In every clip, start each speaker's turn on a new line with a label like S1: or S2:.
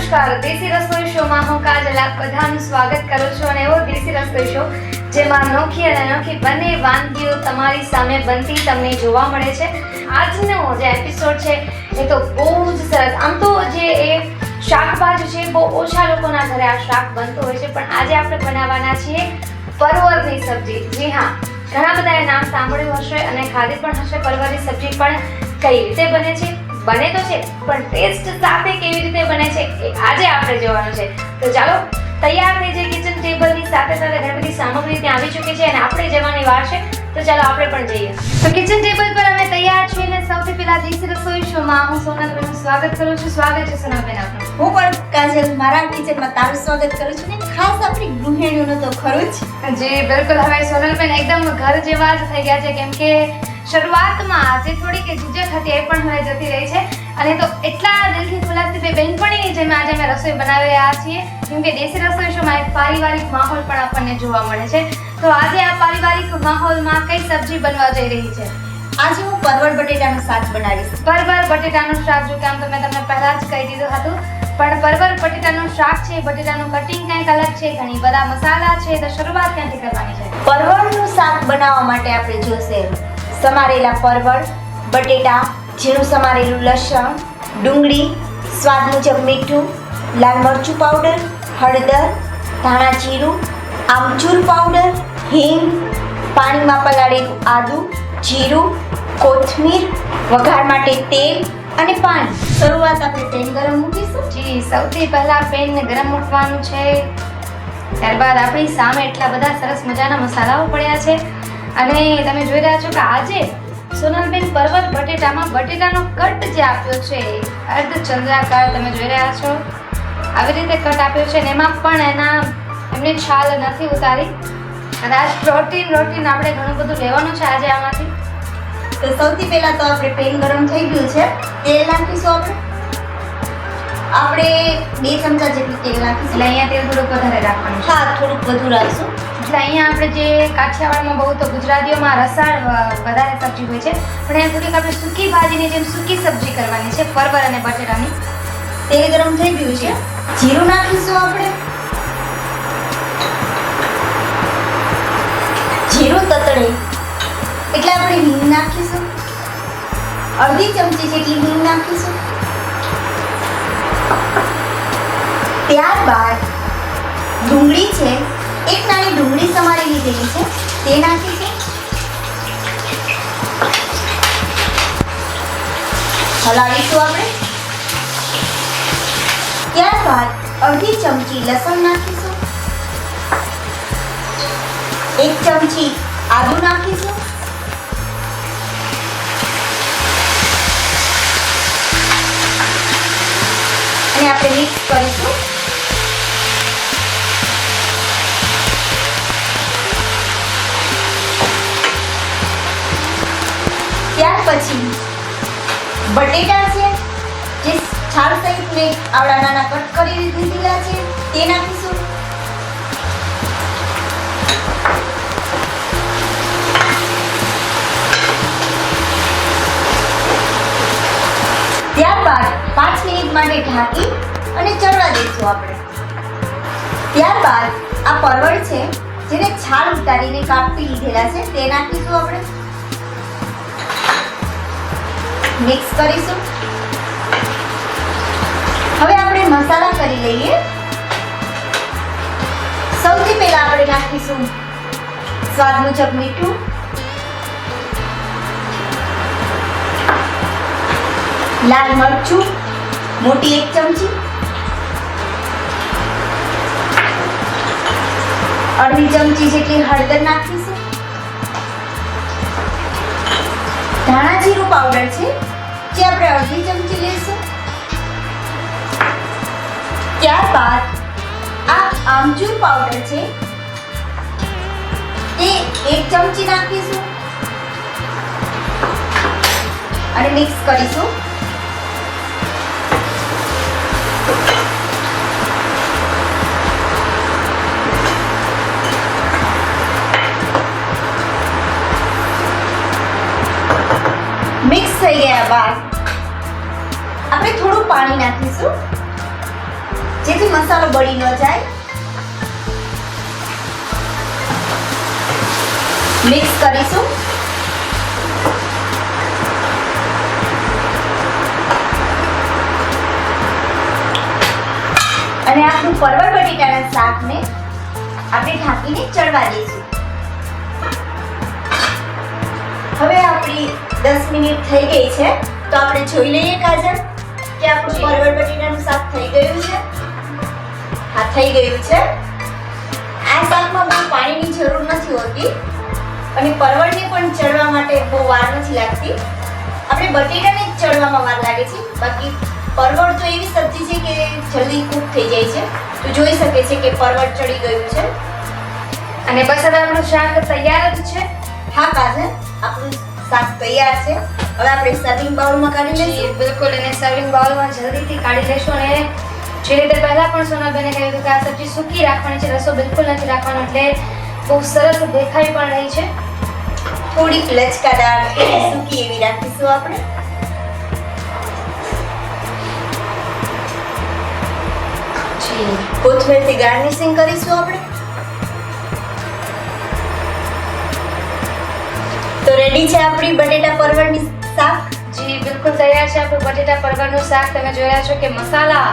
S1: નમસ્કાર, દેશી રસોઈ શોમાં હું કાજલ આપ બધાનું સ્વાગત કરું છું અને એવો દેશી રસોઈ શો જેમાં નોખી અને અનોખી બંને વાનગીઓ તમારી સામે બનતી તમને જોવા મળે છે. આજનો જે એપિસોડ છે એ તો બહુ જ સરસ. આમ તો જે એ શાકભાજી છે બહુ ઓછા લોકોના ઘરે આ શાક બનતું હોય છે, પણ આજે આપણે બનાવવાના છીએ પરવરની સબ્જી. જી હા, ઘણા બધાએ નામ સાંભળ્યું હશે અને ખાધી પણ હશે પરવરની સબ્જી, પણ કઈ રીતે બને છે બને તો છે, પણ ટેસ્ટ સાથે કેવી રીતે બને છે એ આજે આપણે જોવાનું છે. તો ચાલો તૈયાર થઈ જાય. કિચન ટેબલની સાથે સાથે ઘણી બધી સામગ્રી ત્યાં આવી ચૂકી છે અને આપણે જવાની વાર છે, તો ચાલો આપણે પણ જઈએ. તો કિચન ટેબલ પર અમે તૈયાર છીએ અને સૌથી પહેલા દેશી રસોઈ શોમાં હું સોનલબેનનું સ્વાગત કરું છું. સ્વાગત છે સોનલબેન આપનું.
S2: હું પણ કાજલ મારા કિચનમાં તારું સ્વાગત કરું છું ને ખાસ આપણી ગૃહિણીઓનું તો ખરું જ.
S1: જી બિલકુલ. હવે સોનલબેન એકદમ ઘર જેવા જ થઈ ગયા છે, કેમ કે શરૂઆતમાં જે થોડીક ઝીઝક હતી એ પણ હવે જતી રહી છે અને તો એટલા દિલથી ખુલાસી બે બહેનપણી જેમ આજે અમે રસોઈ બનાવી રહ્યા છીએ, કેમ કે દેશી રસોઈ શોમાં એક પારિવારિક માહોલ પણ આપણને જોવા મળે છે. તો આજે આ પારિવારિક માહોલમાં કઈ સબ્જી બનવા જઈ રહી છે?
S2: આજે હું પરવળ બટેટાનું શાક બનાવીશ.
S1: પરવર બટેટાનું શાક, જો કે આમ તો મેં તમને પહેલા જ કહી દીધું હતું, પણ પરવર બટેટાનું શાક છે, બટેટાનું કટિંગ કંઈક અલગ છે, ઘણી બધા મસાલા છે, તો શરૂઆત ક્યાંથી કરવાની છે?
S2: પરવળનું શાક બનાવવા માટે આપણે જોશે સમારેલા પરવળ, બટેટા, ઝીણું સમારેલું લસણ, ડુંગળી, સ્વાદ મુજબ મીઠું, લાલ મરચું પાવડર, હળદર, ધાણા જીરું, આમચૂર પાવડર, હિંગ, પાણીમાં પલાળેલું આદું, જીરું, કોથમીર, વઘાર માટે તેલ અને પાણી. શરૂઆત આપણે પેન ગરમ મૂકીશું.
S1: જી, સૌથી પહેલા પેનને ગરમ મૂકવાનું છે. ત્યારબાદ આપણી સામે એટલા બધા સરસ મજાના મસાલાઓ પડ્યા છે અને તમે જોઈ રહ્યા છો કે આજે સોનલબેન પરવર બટેટામાં બટેટાનો કટ જે આપ્યો છે અર્ધ ચંદ્રાકાર તમે જોઈ રહ્યા છો, આવી રીતે કટ આપ્યો છે અને એમાં પણ એમની છાલ નથી ઉતારી. કદાચ પ્રોટીન આપણે ઘણું બધું લેવાનું છે આજે આમાંથી.
S2: તો સૌથી પહેલા તો આપણે પેન ગરમ થઈ ગયું છે, તેલ નાખીશું. આપણે 2 ચમચા જેટલું તેલ નાખીશું.
S1: એટલે અહીંયા તેલ થોડુંક વધારે રાખવાનું છે.
S2: હા, થોડુંક વધુ રાખશું.
S1: એટલે અહીંયા આપણે જે કાઠિયાવાડમાં બહુ તો ગુજરાતીઓમાં રસાળ વધારે સબ્જી હોય છે, પણ અહીંયા થોડીક આપણે સૂકી ભાજીની જેમ સૂકી સબ્જી કરવાની છે પરવર અને બટેટાની.
S2: તેલ ગરમ થઈ ગયું છે, જીરું નાખીશું આપણે. જીરું તતડે એટલે આપણે હિંગ નાખીશું. અડધી ચમચી જેટલી હિંગ નાખીશું. ત્યારબાદ ડુંગળી છે, એક નાની ડુંગળી સમારી લીધેલી છે, તે નાખીશું. હલાવીશું આપણે. ત્યારબાદ અડધી ચમચી લસણ નાખીશું. 1 ચમચી આદું નાખીશું. અને આપણે મિક્સ કરીશું. ત્યાર પછી બટેટા છે, જે છાલ સહિત મેં આવડા નાના કટ કરી લીધેલા છે, તે નાખીશું. ત્યારબાદ 5 મિનિટ માટે ઢાંકી અને ચડવા દઈશું આપણે. ત્યારબાદ આ પરવળ છે, જેને છાલ ઉતારીને કાપી લીધેલા છે, તે નાખીશું આપણે. મિક્સ કરીશું. હવે આપણે મસાલા કરી લઈએ. સૌથી પહેલા આપણે નાખીશું સ્વાદ મુજબ મીઠું, લાલ મરચું મોટી 1 ચમચી, અડધી ચમચી જેટલી હળદર નાખીશું. ધાણા જીરું પાવડર છે, જે આપણે અડધી ચમચી લઈશું. ત્યારબાદ આ આમચૂર પાવડર છે, તે 1 ચમચી નાખીશું અને મિક્સ કરીશું. મિક્સ થઈ ગયા બાદ આપણે થોડું પાણી નાખીશું. જેથી મસાલો બળી ન જાય. મિક્સ કરીશું. અને આપણું પરવળ બટેટાના શાકને આપણે ઢાંકીને ચડવા દઈશું. હવે આપણી 10 મિનિટ થઈ ગઈ છે, તો આપણે જોઈ લઈએ કાજલ કે આપણું પરવળ બટેટાનું શાક થઈ ગયું છે. હા, થઈ ગયું છે. આ શાકમાં બહુ પાણીની જરૂર નથી હોતી અને પરવળને પણ ચડવા માટે બહુ વાર નથી લાગતી. આપણે બટેટાને જ ચડવામાં વાર લાગે છે, બાકી પરવળ તો એવી સબ્જી છે કે જલ્દી કૂક થઈ જાય છે. તો જોઈ શકે છે કે પરવળ ચડી ગયું છે.
S1: અને બસ હવે આપણું શાક તૈયાર જ છે.
S2: હા કાજલ, આપણું શાક તૈયાર છે. હવે આપણે સર્વિંગ બાઉલમાં કાઢી લઈશું.
S1: બિલકુલ, એને સર્વિંગ બાઉલમાં જલ્દીથી કાઢી લેશું. અને જે રીતે પહેલા પણ સોનલબેને કહ્યું હતું કે આ સબ્જી સૂકી રાખવાની છે, રસો બિલકુલ નથી રાખવાનો, એટલે બહુ સરસ દેખાઈ પણ રહી છે.
S2: થોડીક લચકાદાર સૂકી એવી રાખીશું આપણે. કોથમીરથી ગાર્નિશિંગ કરીશું આપણે. તો રેડી છે આપણી બટેટા પરવળની શાક.
S1: જી બિલકુલ તૈયાર છે આપણું બટેટા પરવળનું શાક. તમે જોઈ રહ્યા છો કે મસાલા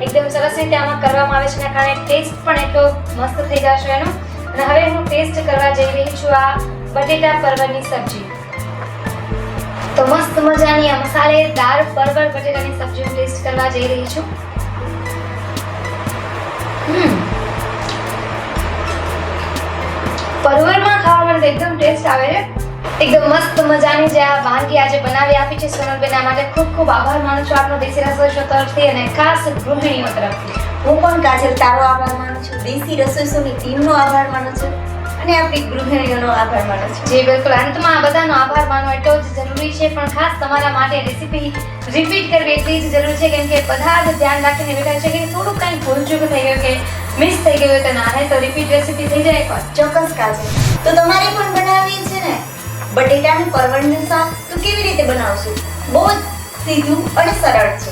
S1: એકદમ સરસ રીતે આમાં કરવામાં આવે છે, એના કારણે ટેસ્ટ પણ એટલો મસ્ત થઈ જશે એનો. અને હવે હું ટેસ્ટ કરવા જઈ રહી છું આ બટેટા પરવળની સબ્જી. તો મસ્ત મજાની આ મસાલેદાર પરવળ બટેટાની સબ્જી હું ટેસ્ટ કરવા જઈ રહી છું. પરવળમાં ખાવા માટે એકદમ ટેસ્ટ આવે છે. એકદમ મસ્ત મજાની જે આ વાનગી આજે બનાવી આપી છે સોનલબેન, આ માટે ખૂબ ખૂબ આભાર માનું છું આપનો દેશી રસોઈ શો તરફથી અને ખાસ ગૃહિણીઓ તરફથી.
S2: હું પણ કાજલ તારો આભાર માનું છું, દેશી રસોઈ શોની ટીમનો આભાર માનું છું અને આપણી ગૃહિણીઓનો આભાર માનું છું.
S1: જી બિલકુલ, અંતમાં આ બધાનો આભાર માનવો એટલો જ જરૂરી છે, પણ ખાસ તમારા માટે રેસીપી રિપીટ કરવી એટલી જ જરૂરી છે, કેમ કે બધા જ ધ્યાન રાખીને બેઠા છે કે થોડુંક કંઈ ભૂલચૂક થઈ ગયું કે મિસ થઈ ગયું તો ના તો રિપીટ રેસીપી થઈ જાય એકવાર.
S2: ચોક્કસ કાજલ, તો તમારે પણ બનાવવી છે ને બટેટાનું પરવળનું શાક? તો કેવી રીતે બનાવશું? બહુ જ સીધું અને સરળ છે.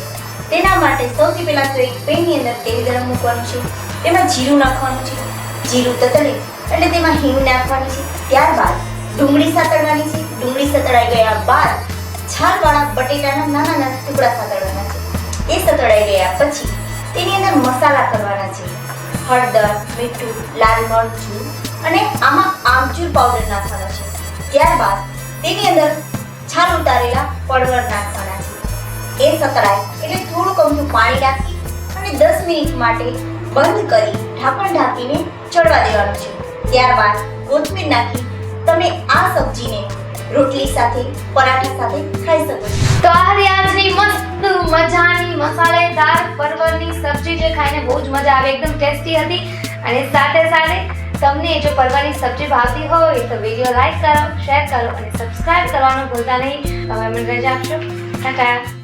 S2: તેના માટે સૌથી પહેલા તો એક પેનની અંદર તેલ ગરમ મૂકવાનું છે, તેમાં જીરું નાખવાનું છે. જીરું તતડે એટલે તેમાં હિંગ નાખવાની છે. ત્યારબાદ ડુંગળી સાતળવાની છે. ડુંગળી સતળાઈ ગયા બાદ છાલવાળા બટેટાના નાના નાના ટુકડા સાતળવાના છે. એ સતળાઈ ગયા પછી તેની અંદર મસાલા કરવાના છે. હળદર, મીઠું, લાલ મરચું અને આમાં આમચૂર પાવડર નાખવાનો છે. ત્યારબાદ તેની અંદર છાલ ઉતારેલા પરવળ નાખવાના છે. એ સતળાય એટલે થોડુંક અમથું પાણી નાખી અને 10 મિનિટ માટે બંધ કરી ઢાંકણ ઢાંકીને ચડવા દેવાનું છે. ત્યારબાદ કોથમીર નાખી તમે આ સબ્જીને રોટલી સાથે, પરાઠા સાથે ખાઈ શકો છો.
S1: તો આ હતી આજની મસ્ત મજાની મસાલેદાર પરવળની સબ્જી, જે ખાઈને બહુ જ મજા આવે, એકદમ ટેસ્ટી હતી. અને સાથે સાથે તમને જો પરવળની સબ્જી ભાવતી હોય તો વિડીયો લાઈક કરો, શેર કરો અને સબસ્ક્રાઇબ કરવાનું ભૂલતા નહીં. તમે મને રજા આપશો. ટાટા.